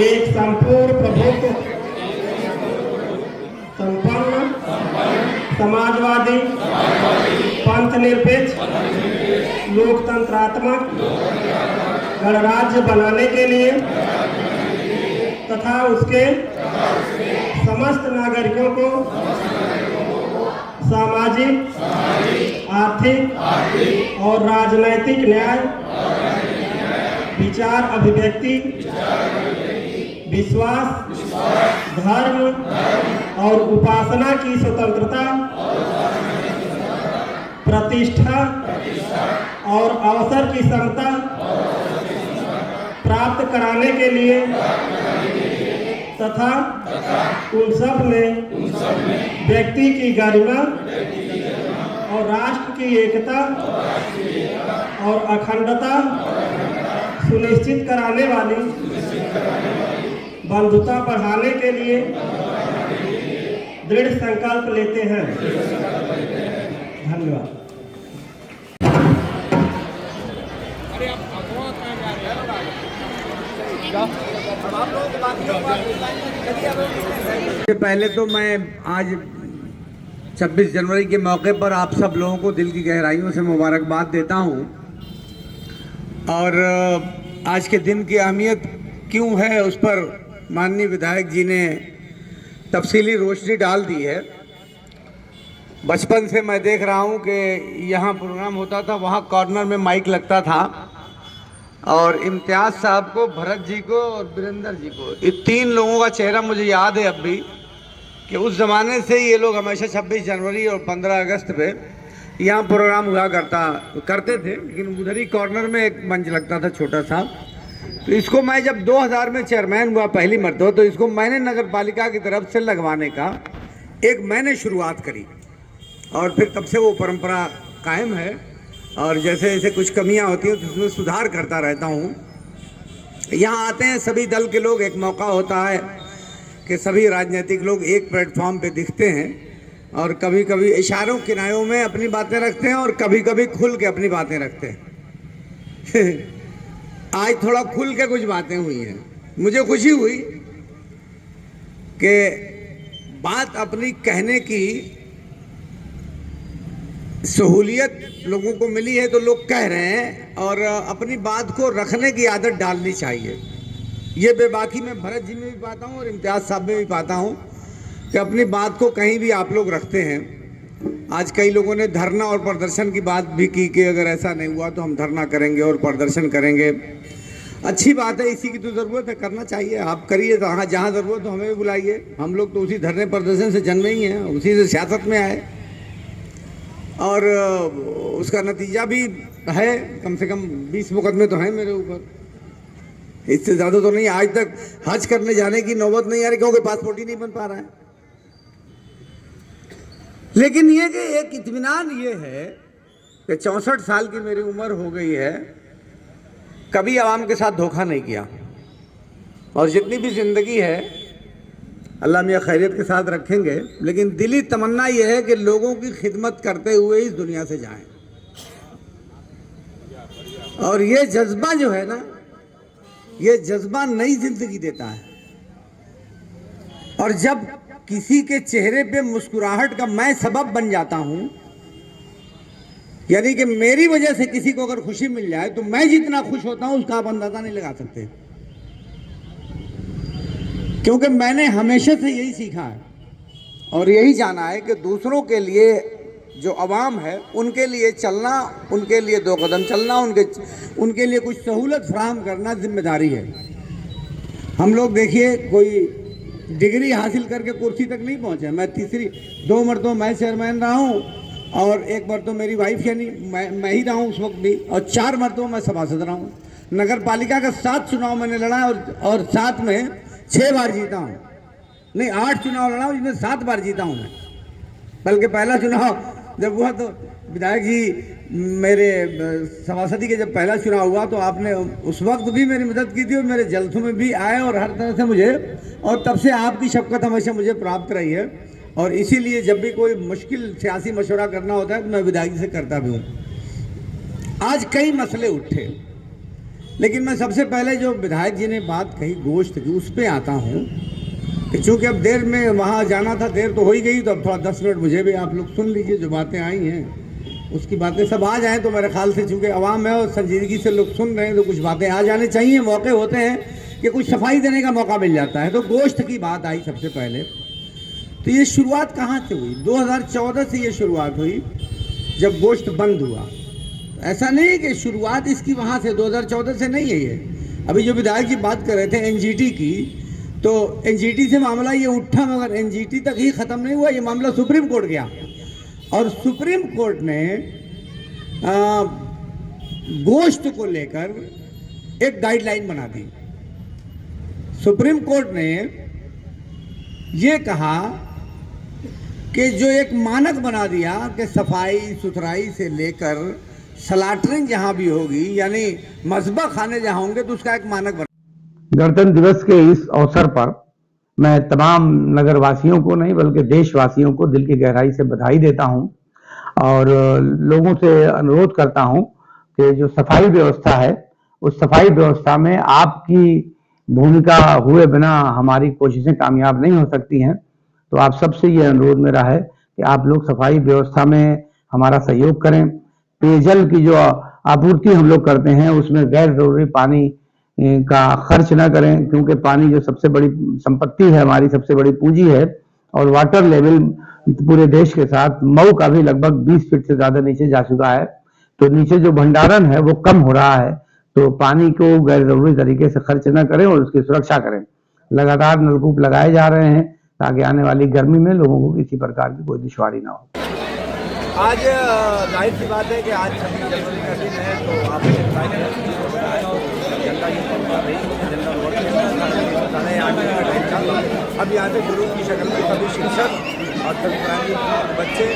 एक संपूर्ण प्रभुत्व संपन्न समाजवादी पंथ निरपेक्ष लोकतंत्रात्मक गणराज्य बनाने के लिए तथा उसके समस्त नागरिकों को सामाजिक आर्थिक और राजनैतिक न्याय विचार अभिव्यक्ति विश्वास धर्म और उपासना की स्वतंत्रता प्रतिष्ठा और अवसर की समता प्राप्त कराने के लिए तथा उन सब में व्यक्ति की गरिमा और राष्ट्र की एकता और अखंडता सुनिश्चित कराने वाली बंधुता बढ़ाने के लिए दृढ़ संकल्प लेते हैं। धन्यवाद। पहले तो मैं आज 26 जनवरी के मौके पर आप सब लोगों को दिल की गहराइयों से मुबारकबाद देता हूं। और आज के दिन की अहमियत क्यों है उस पर माननीय विधायक जी ने तफसीली रोशनी डाल दी है। बचपन से मैं देख रहा हूं कि यहाँ प्रोग्राम होता था, वहाँ कॉर्नर में माइक लगता था और इम्तियाज़ साहब को, भरत जी को और वीरेंद्र जी को, ये तीन लोगों का चेहरा मुझे याद है अब भी कि उस ज़माने से ये लोग हमेशा 26 जनवरी और 15 अगस्त पे यहाँ प्रोग्राम हुआ करते थे। लेकिन उधर ही कॉर्नर में एक मंच लगता था छोटा सा। तो इसको मैं जब 2000 में चेयरमैन हुआ पहली मरतबा, तो इसको मैंने नगर पालिका की तरफ से लगवाने का मैंने शुरुआत करी और फिर तब से वो परंपरा कायम है। और जैसे जैसे कुछ कमियां होती हैं तो उसमें सुधार करता रहता हूँ। यहाँ आते हैं सभी दल के लोग, एक मौका होता है कि सभी राजनीतिक लोग एक प्लेटफॉर्म पे दिखते हैं और कभी कभी इशारों किनारों में अपनी बातें रखते हैं और कभी कभी खुल के अपनी बातें रखते हैं। आज थोड़ा खुल के कुछ बातें हुई हैं, मुझे खुशी हुई कि बात अपनी कहने की सहूलियत लोगों को मिली है तो लोग कह रहे हैं और अपनी बात को रखने की आदत डालनी चाहिए। ये बेबाकी मैं भरत जी में भी पाता हूँ और इम्तियाज़ साहब में भी पाता हूँ कि अपनी बात को कहीं भी आप लोग रखते हैं। आज कई लोगों ने धरना और प्रदर्शन की बात भी की कि अगर ऐसा नहीं हुआ तो हम धरना करेंगे और प्रदर्शन करेंगे। अच्छी बात है, इसी की तो ज़रूरत है, करना चाहिए। आप करिए, जहाँ जहाँ ज़रूरत हो हमें भी बुलाइए। हम लोग तो उसी धरने प्रदर्शन से जन्मे ही हैं, उसी से सियासत में आए और उसका नतीजा भी है। कम से कम 20 मुकदमे तो हैं मेरे ऊपर, इससे ज़्यादा तो नहीं। आज तक हज करने जाने की नौबत नहीं आ रही क्योंकि पासपोर्ट ही नहीं बन पा रहा है। लेकिन ये कि एक इत्मीनान ये है कि 64 साल की मेरी उम्र हो गई है, कभी आवाम के साथ धोखा नहीं किया और जितनी भी ज़िंदगी है अल्लाह मियाँ खैरियत के साथ रखेंगे। लेकिन दिली तमन्ना यह है कि लोगों की खिदमत करते हुए इस दुनिया से जाएं। और ये जज्बा जो है ना, ये जज्बा नई जिंदगी देता है। और जब किसी के चेहरे पे मुस्कुराहट का मैं सबब बन जाता हूं, यानी कि मेरी वजह से किसी को अगर खुशी मिल जाए तो मैं जितना खुश होता हूं उसका आप अंदाजा नहीं लगा सकते। क्योंकि मैंने हमेशा से यही सीखा है और यही जाना है कि दूसरों के लिए, जो अवाम है उनके लिए चलना, उनके लिए 2 कदम चलना, उनके लिए कुछ सहूलत फराहम करना जिम्मेदारी है। हम लोग देखिए, कोई डिग्री हासिल करके कुर्सी तक नहीं पहुंचे। मैं 2 मरतबा मैं चेयरमैन रहा हूँ और 1 मरतबा मेरी वाइफ यानी मैं ही रहा हूँ उस वक्त भी, और 4 मरतबा मैं सभासद रहा हूँ। नगर पालिका का 7 चुनाव मैंने लड़ा और 7 में 6 बार जीता हूँ, नहीं 8 चुनाव लड़ा हूँ जिसमें 7 बार जीता हूँ मैं। बल्कि पहला चुनाव जब हुआ तो विधायक जी मेरे सभासदी के जब पहला चुनाव हुआ तो आपने उस वक्त भी मेरी मदद की थी और मेरे जलसों में भी आए और हर तरह से मुझे, और तब से आपकी शफकत हमेशा मुझे प्राप्त रही है। और इसीलिए जब भी कोई मुश्किल सियासी मशवरा करना होता है तो मैं विधायक जी से करता भी हूँ। आज कई मसले उठे, लेकिन मैं सबसे पहले जो विधायक जी ने बात कही गोश्त की, उस पर आता हूँ कि चूँकि अब देर में वहाँ जाना था, देर तो हो ही गई, तो अब थोड़ा 10 मिनट मुझे भी आप लोग सुन लीजिए, जो बातें आई हैं उसकी बातें सब आ जाएं, तो मेरे ख्याल से चूँकि आवाम है और संजीदगी से लोग सुन रहे हैं, तो कुछ बातें आ जाने चाहिए। मौके होते हैं कि कुछ सफाई देने का मौका मिल जाता है। तो गोश्त की बात आई सबसे पहले, तो ये शुरुआत कहाँ से हुई? 2014 से ये शुरुआत हुई, जब गोश्त बंद हुआ। ऐसा नहीं है कि शुरुआत इसकी वहाँ से 2014 से नहीं है ये। अभी जो विधायक जी बात कर रहे थे एनजीटी की, तो एनजीटी से मामला ये उठा, मगर एनजीटी तक ही ख़त्म नहीं हुआ, ये मामला सुप्रीम कोर्ट गया और सुप्रीम कोर्ट ने गोश्त को लेकर एक गाइडलाइन बना दी। सुप्रीम कोर्ट ने ये कहा कि जो एक मानक बना दिया कि सफाई सुथराई से लेकर स्लॉटरिंग जहां भी होगी, यानी मज़बा खाने जहां होंगे, तो उसका एक मानक बना। गणतंत्र दिवस के इस अवसर पर मैं तमाम नगरवासियों को नहीं बल्कि देशवासियों को दिल की गहराई से बधाई देता हूं और लोगों से अनुरोध करता हूं कि जो सफाई व्यवस्था है, उस सफाई व्यवस्था में आपकी भूमिका हुए बिना हमारी कोशिशें कामयाब नहीं हो सकती हैं। तो आप सबसे ये अनुरोध मेरा है कि आप लोग सफाई व्यवस्था में हमारा सहयोग करें। पेयजल की जो आपूर्ति हम लोग करते हैं, उसमें गैर जरूरी पानी का खर्च ना करें, क्योंकि पानी जो सबसे बड़ी संपत्ति है, हमारी सबसे बड़ी पूंजी है। और वाटर लेवल पूरे देश के साथ मऊ का भी लगभग 20 फीट से ज्यादा नीचे जा चुका है, तो नीचे जो भंडारण है वो कम हो रहा है। तो पानी को गैर जरूरी तरीके से खर्च न करें और उसकी सुरक्षा करें। लगातार नलकूप लगाए जा रहे हैं ताकि आने वाली गर्मी में लोगों को किसी प्रकार की कोई दुश्वारी ना हो। आज जाहिर सी बात है कि आज 26 जनवरी का दिन है, तो आपने जनता की परंपरा रही, जनता रोड साढ़े 8 बजे का टाइम था। अब यहाँ से जुलूस की शक्ल में सभी शिक्षक और सभी प्राइमरी बच्चे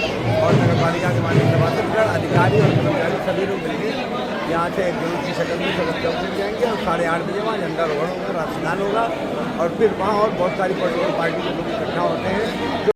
और नगर पालिका के माननीय सभासद, अधिकारी और कर्मचारी सभी लोग मिलकर यहाँ से जुलूस की शक्ल में सब चौक मिल जाएंगे और 8:30 बजे वहाँ झंडा रोहण होगा, राष्ट्रगान होगा और फिर वहाँ और बहुत सारी पॉलिटिकल पार्टी के लोग इकट्ठा होते हैं।